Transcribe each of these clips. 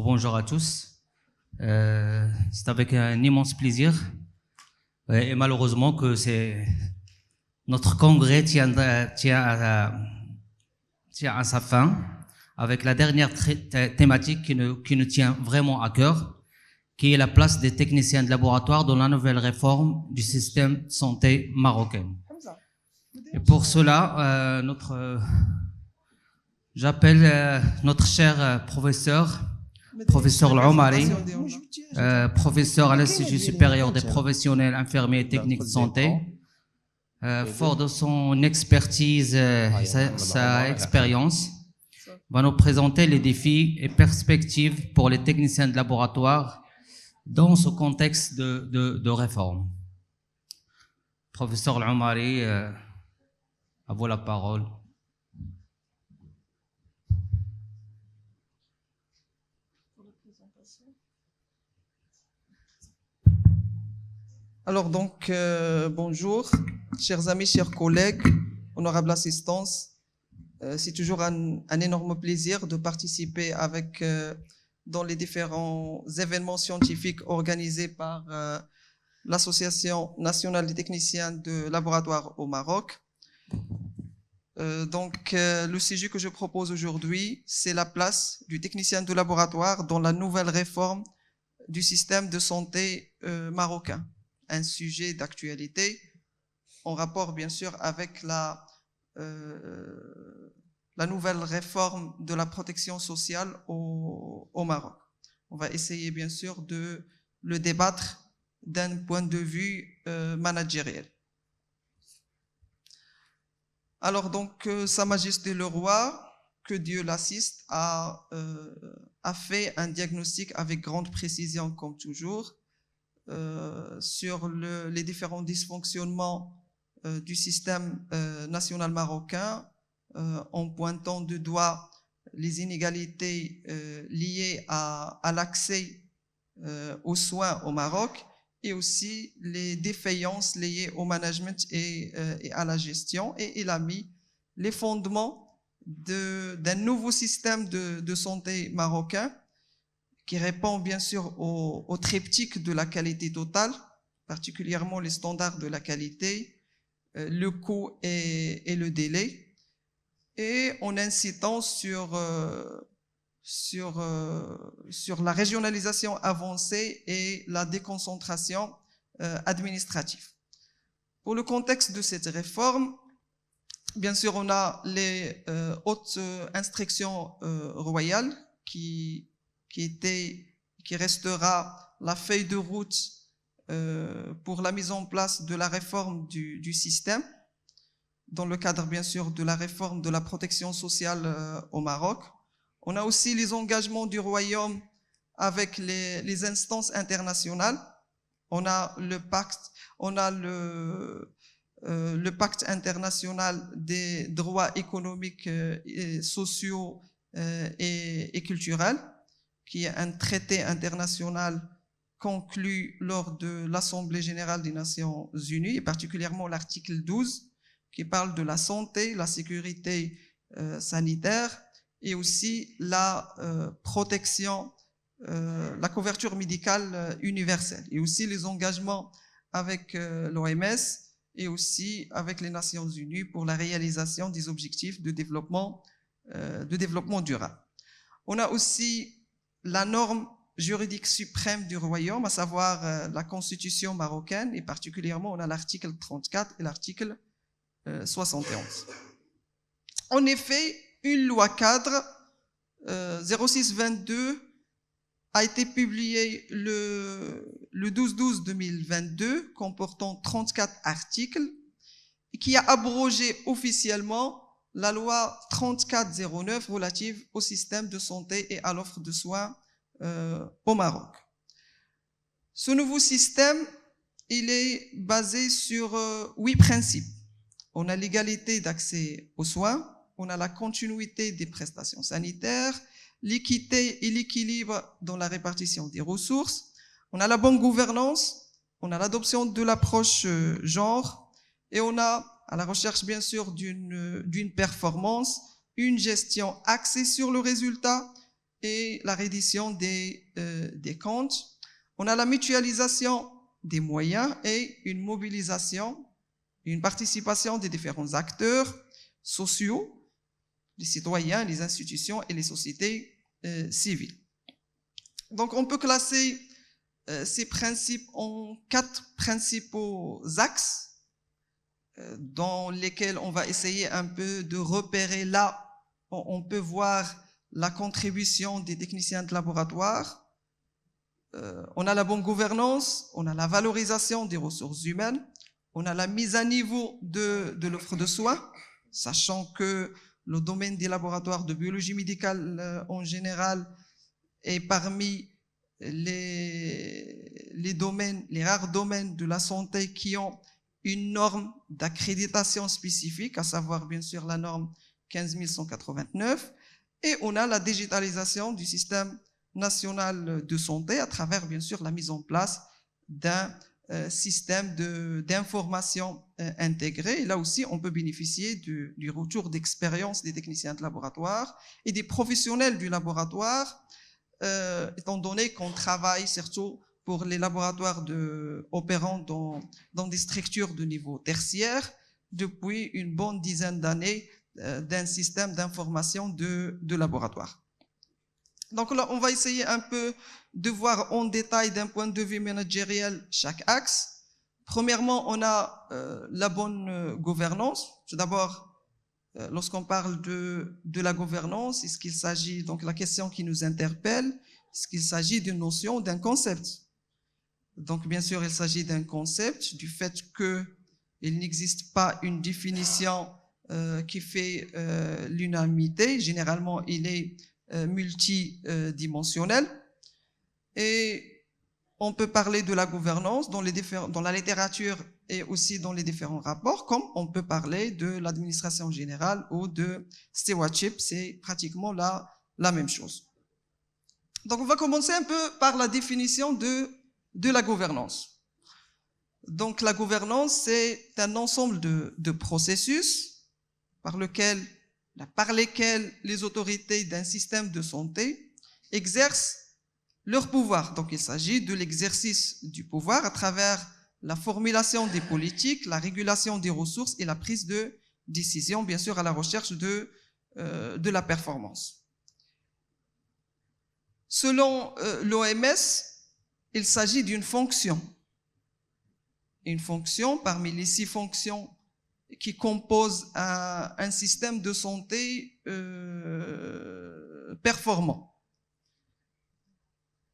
Bonjour à tous. C'est avec un immense plaisir et malheureusement que notre congrès tient à sa fin avec la dernière thématique qui nous tient vraiment à cœur, qui est la place des techniciens de laboratoire dans la nouvelle réforme du système de santé marocain. Et pour cela, j'appelle notre cher professeur Al-Omari, professeur à l'Institut supérieur des professionnels infirmiers et techniques de santé, fort de son expertise et sa expérience, va nous présenter les défis et perspectives pour les techniciens de laboratoire dans ce contexte de réforme. Professeur Al-Omari, à vous la parole. Alors donc, bonjour, chers amis, chers collègues, honorable assistance. C'est toujours un énorme plaisir de participer dans les différents événements scientifiques organisés par l'Association nationale des techniciens de laboratoire au Maroc. Le sujet que je propose aujourd'hui, c'est la place du technicien de laboratoire dans la nouvelle réforme du système de santé marocain. Un sujet d'actualité en rapport bien sûr avec la nouvelle réforme de la protection sociale au Maroc. On va essayer bien sûr de le débattre d'un point de vue managériel. Alors donc, Sa Majesté le Roi, que Dieu l'assiste, a fait un diagnostic avec grande précision comme toujours, sur les différents dysfonctionnements du système national marocain, en pointant du doigt les inégalités liées à l'accès aux soins au Maroc et aussi les défaillances liées au management et à la gestion. Et il a mis les fondements d'un nouveau système de santé marocain qui répond bien sûr au triptyque de la qualité totale, particulièrement les standards de la qualité, le coût et le délai, et en incitant sur la régionalisation avancée et la déconcentration administrative. Pour le contexte de cette réforme, bien sûr, on a les hautes instructions royales qui restera la feuille de route pour la mise en place de la réforme du système, dans le cadre bien sûr de la réforme de la protection sociale au Maroc. On a aussi les engagements du Royaume avec les instances internationales. On a le pacte international des droits économiques, et sociaux et culturels, qui est un traité international conclu lors de l'Assemblée générale des Nations Unies, et particulièrement l'article 12, qui parle de la santé, la sécurité sanitaire, et aussi la protection, la couverture médicale universelle, et aussi les engagements avec l'OMS et aussi avec les Nations Unies pour la réalisation des objectifs de développement durable. On a aussi la norme juridique suprême du royaume, à savoir la constitution marocaine, et particulièrement on a l'article 34 et l'article 71. En effet, une loi cadre 0622 a été publiée le 12/12/2022, comportant 34 articles, et qui a abrogé officiellement la loi 3409 relative au système de santé et à l'offre de soins au Maroc. Ce nouveau système, il est basé sur 8 principes. On a l'égalité d'accès aux soins, on a la continuité des prestations sanitaires, l'équité et l'équilibre dans la répartition des ressources, on a la bonne gouvernance, on a l'adoption de l'approche genre, et on a à la recherche bien sûr d'une performance, une gestion axée sur le résultat et la reddition des comptes. On a la mutualisation des moyens et une mobilisation, une participation des différents acteurs sociaux, les citoyens, les institutions et les sociétés civiles. Donc on peut classer ces principes en 4 principaux axes dans lesquels on va essayer un peu de repérer là, on peut voir la contribution des techniciens de laboratoire. On a la bonne gouvernance, on a la valorisation des ressources humaines, on a la mise à niveau de l'offre de soins, sachant que le domaine des laboratoires de biologie médicale en général est parmi les rares domaines de la santé qui ont une norme d'accréditation spécifique, à savoir bien sûr la norme 15189, et on a la digitalisation du système national de santé à travers bien sûr la mise en place d'un système d'information intégré. Et là aussi, on peut bénéficier du retour d'expérience des techniciens de laboratoire et des professionnels du laboratoire, étant donné qu'on travaille surtout pour les laboratoires opérant dans des structures de niveau tertiaire depuis une bonne dizaine d'années d'un système d'information de laboratoire. Donc là, on va essayer un peu de voir en détail d'un point de vue managériel chaque axe. Premièrement, on a la bonne gouvernance. Tout d'abord, lorsqu'on parle de la gouvernance, est-ce qu'il s'agit, donc la question qui nous interpelle, est-ce qu'il s'agit d'une notion, d'un concept? Donc bien sûr, il s'agit d'un concept, du fait qu'il n'existe pas une définition qui fait l'unanimité. Généralement, il est multidimensionnel. Et on peut parler de la gouvernance dans la littérature et aussi dans les différents rapports, comme on peut parler de l'administration générale ou de stewardship, c'est pratiquement la même chose. Donc on va commencer un peu par la définition de la gouvernance. Donc la gouvernance, c'est un ensemble de processus par lesquels les autorités d'un système de santé exercent leur pouvoir. Donc il s'agit de l'exercice du pouvoir à travers la formulation des politiques, la régulation des ressources et la prise de décision, bien sûr à la recherche de la performance. Selon l'OMS, il s'agit d'une fonction. Une fonction parmi les 6 fonctions qui composent un système de santé performant.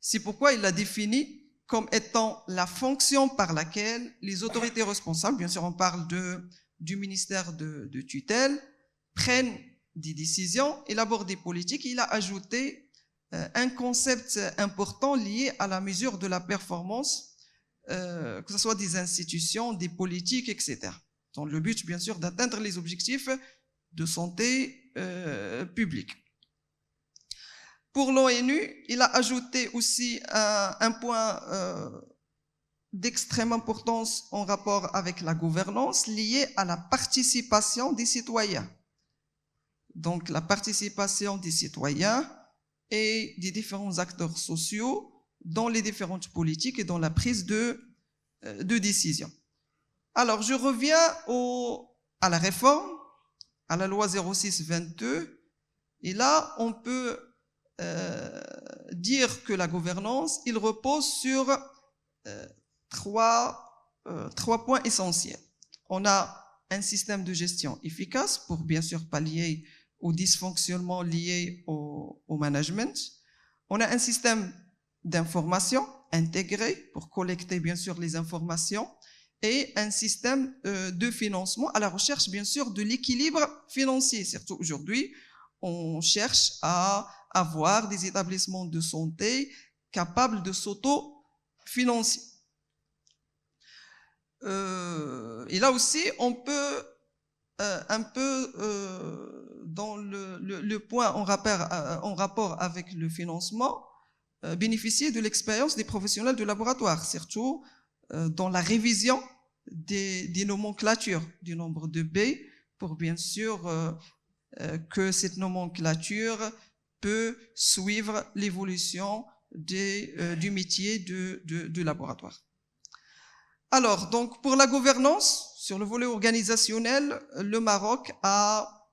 C'est pourquoi il l'a défini comme étant la fonction par laquelle les autorités responsables, bien sûr on parle du ministère de tutelle, prennent des décisions, élaborent des politiques. Il a ajouté un concept important lié à la mesure de la performance, que ce soit des institutions, des politiques, etc. Dans le but, bien sûr, d'atteindre les objectifs de santé publique. Pour l'ONU, il a ajouté aussi un point d'extrême importance en rapport avec la gouvernance lié à la participation des citoyens. Donc la participation des citoyens et des différents acteurs sociaux dans les différentes politiques et dans la prise de décision. Alors je reviens à la réforme, à la loi 06-22, et là on peut dire que la gouvernance, il repose sur trois points essentiels. On a un système de gestion efficace pour bien sûr pallier aux dysfonctionnements liés au management. On a un système d'information intégré pour collecter bien sûr les informations et un système de financement à la recherche bien sûr de l'équilibre financier. Surtout aujourd'hui, on cherche à avoir des établissements de santé capables de s'auto-financer. Et là aussi, on peut un peu dans le point en rapport avec le financement, bénéficier de l'expérience des professionnels de laboratoire, surtout dans la révision des nomenclatures du nombre de B, pour bien sûr que cette nomenclature peut suivre l'évolution du métier de laboratoire. Alors, donc, pour la gouvernance, sur le volet organisationnel, le Maroc a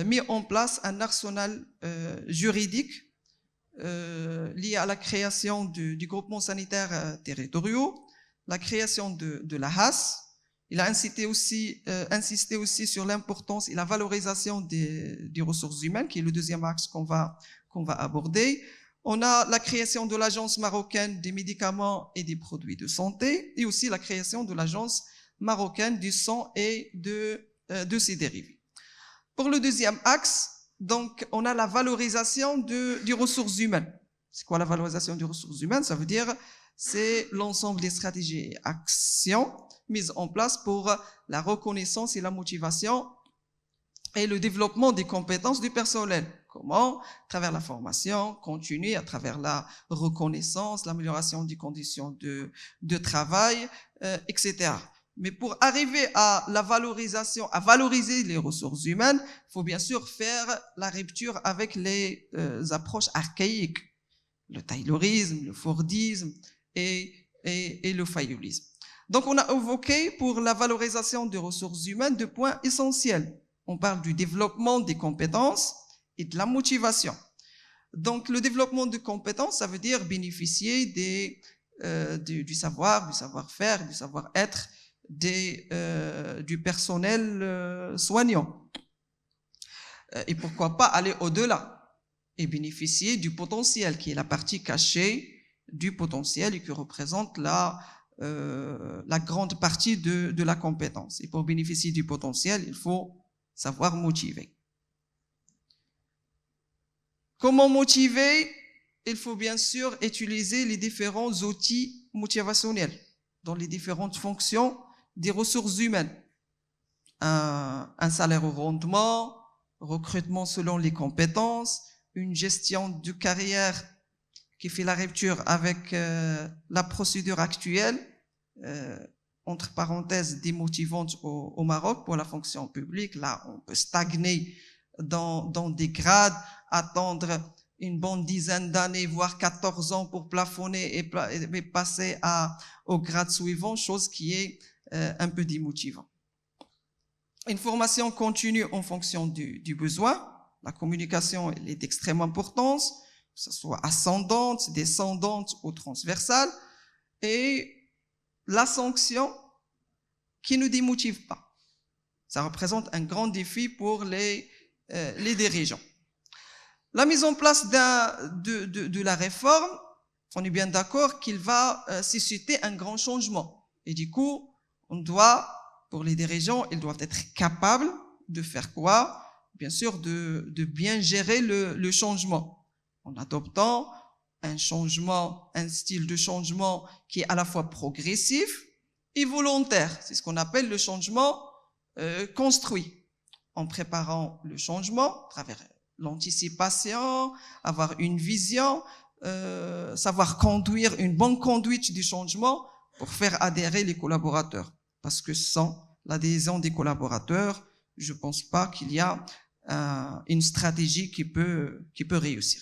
mis en place un arsenal juridique lié à la création du groupement sanitaire territoriaux, la création de la HAS. Il a insisté aussi sur l'importance et la valorisation des ressources humaines, qui est le deuxième axe qu'on va aborder. On a la création de l'Agence marocaine des médicaments et des produits de santé, et aussi la création de l'Agence marocaine du sang et de ses dérivés. Pour le deuxième axe, donc, on a la valorisation des ressources humaines. C'est quoi la valorisation des ressources humaines? Ça veut dire, c'est l'ensemble des stratégies et actions mises en place pour la reconnaissance et la motivation et le développement des compétences du personnel. Comment? À travers la formation continue, à travers la reconnaissance, l'amélioration des conditions de travail, etc. Mais pour arriver à la valorisation, à valoriser les ressources humaines, il faut bien sûr faire la rupture avec les approches archaïques, le taylorisme, le fordisme et le fayolisme. Donc, on a évoqué pour la valorisation des ressources humaines deux points essentiels. On parle du développement des compétences et de la motivation. Donc, le développement de compétences, ça veut dire bénéficier du savoir, du savoir-faire, du savoir-être du personnel soignant. Et pourquoi pas aller au-delà et bénéficier du potentiel, qui est la partie cachée du potentiel et qui représente la grande partie de la compétence. Et pour bénéficier du potentiel, il faut savoir motiver. Comment motiver? Il faut bien sûr utiliser les différents outils motivationnels dans les différentes fonctions des ressources humaines. Un salaire au rendement, recrutement selon les compétences, une gestion de carrière qui fait la rupture avec la procédure actuelle, entre parenthèses démotivante au Maroc pour la fonction publique. Là, on peut stagner dans des grades, attendre une bonne dizaine d'années, voire 14 ans pour plafonner et passer au grade suivant, chose qui est un peu démotivant. Une formation continue en fonction du besoin. La communication elle est d'extrême importance, que ce soit ascendante, descendante ou transversale. Et la sanction qui ne démotive pas. Ça représente un grand défi pour les dirigeants. La mise en place de la réforme, on est bien d'accord qu'il va susciter un grand changement. Et du coup, pour les dirigeants, ils doivent être capables de faire quoi? Bien sûr, de bien gérer le changement, en adoptant un style de changement qui est à la fois progressif et volontaire. C'est ce qu'on appelle le changement construit, en préparant le changement à travers l'anticipation, avoir une vision, savoir conduire une bonne conduite du changement pour faire adhérer les collaborateurs. Parce que sans l'adhésion des collaborateurs, je ne pense pas qu'il y a une stratégie qui peut réussir.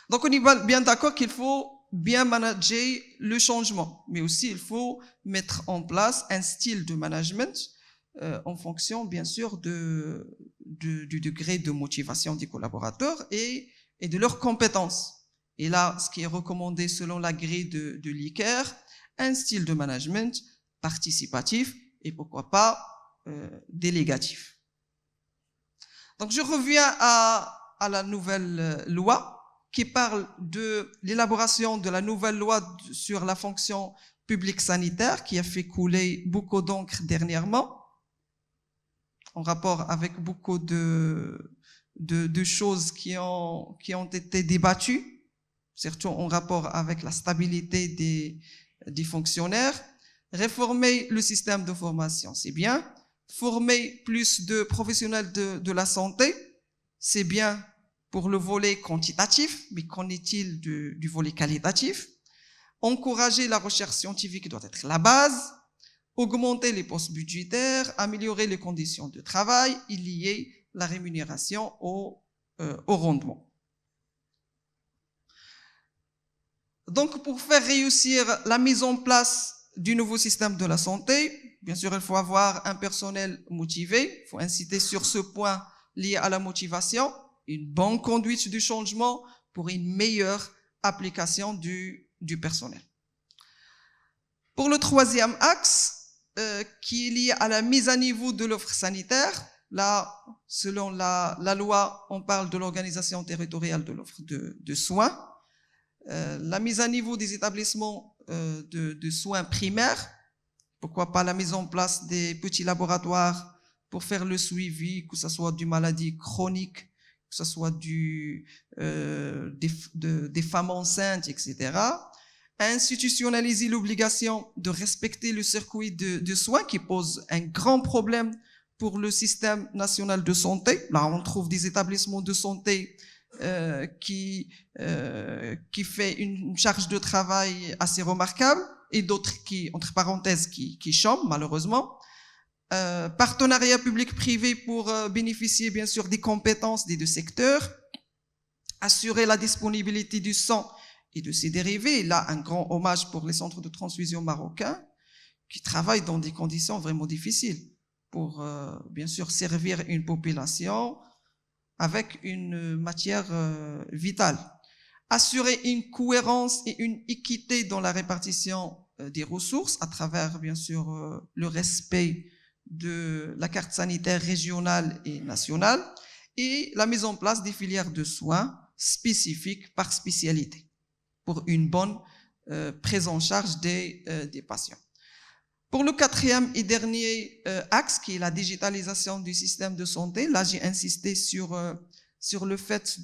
Donc on est bien d'accord qu'il faut bien manager le changement, mais aussi il faut mettre en place un style de management en fonction bien sûr du degré de motivation des collaborateurs et de leurs compétences. Et là, ce qui est recommandé selon la grille de l'ICAR, un style de management participatif et pourquoi pas délégatif. Donc je reviens à la nouvelle loi qui parle de l'élaboration de la nouvelle loi sur la fonction publique sanitaire qui a fait couler beaucoup d'encre dernièrement en rapport avec beaucoup de choses qui ont été débattues, surtout en rapport avec la stabilité des fonctionnaires. Réformer le système de formation, c'est bien. Former plus de professionnels de la santé, c'est bien pour le volet quantitatif, mais qu'en est-il du volet qualitatif? Encourager la recherche scientifique doit être la base. Augmenter les postes budgétaires, améliorer les conditions de travail et lier la rémunération aux au rendement. Donc, pour faire réussir la mise en place du nouveau système de la santé, bien sûr, il faut avoir un personnel motivé. Il faut inciter sur ce point lié à la motivation, une bonne conduite du changement pour une meilleure application du personnel. Pour le troisième axe, qui est lié à la mise à niveau de l'offre sanitaire, là, selon la loi, on parle de l'organisation territoriale de l'offre de soins. La mise à niveau des établissements de soins primaires, pourquoi pas la mise en place des petits laboratoires pour faire le suivi, que ce soit d'une maladie chronique, que ce soit des femmes enceintes, etc. Institutionnaliser l'obligation de respecter le circuit de soins qui pose un grand problème pour le système national de santé. Là, on trouve des établissements de santé qui fait une charge de travail assez remarquable et d'autres qui, entre parenthèses, qui chôment malheureusement. Partenariat public-privé pour bénéficier bien sûr des compétences des deux secteurs. Assurer la disponibilité du sang et de ses dérivés. Et là, un grand hommage pour les centres de transfusion marocains qui travaillent dans des conditions vraiment difficiles pour bien sûr servir une population avec une matière vitale. Assurer une cohérence et une équité dans la répartition des ressources à travers, bien sûr, le respect de la carte sanitaire régionale et nationale et la mise en place des filières de soins spécifiques par spécialité pour une bonne prise en charge des patients. Pour le quatrième et dernier axe, qui est la digitalisation du système de santé, là j'ai insisté sur le fait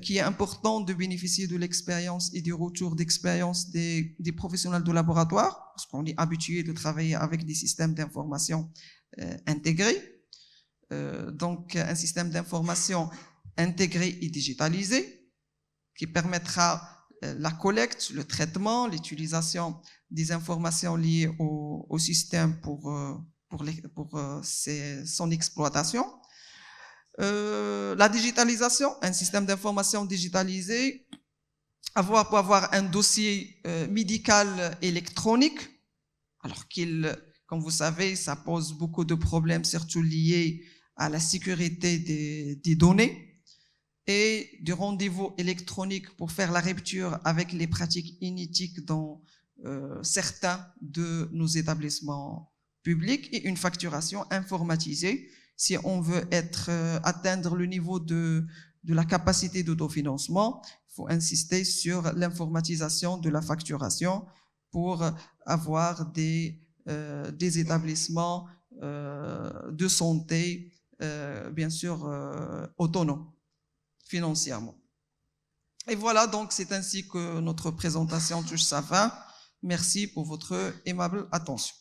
qu'il est important de bénéficier de l'expérience et du retour d'expérience des professionnels de laboratoire, parce qu'on est habitué de travailler avec des systèmes d'information intégrés. Donc un système d'information intégré et digitalisé qui permettra la collecte, le traitement, l'utilisation des informations liées au système pour son exploitation. La digitalisation, un système d'information digitalisé, pour avoir un dossier médical électronique, alors comme vous savez, ça pose beaucoup de problèmes, surtout liés à la sécurité des données, et du rendez-vous électronique pour faire la rupture avec les pratiques inéthiques dans certains de nos établissements publics et une facturation informatisée si on veut atteindre le niveau de la capacité d'autofinancement. Il faut insister sur l'informatisation de la facturation pour avoir des établissements de santé bien sûr autonomes financièrement. Et voilà, donc c'est ainsi que notre présentation touche sa fin. Merci pour votre aimable attention.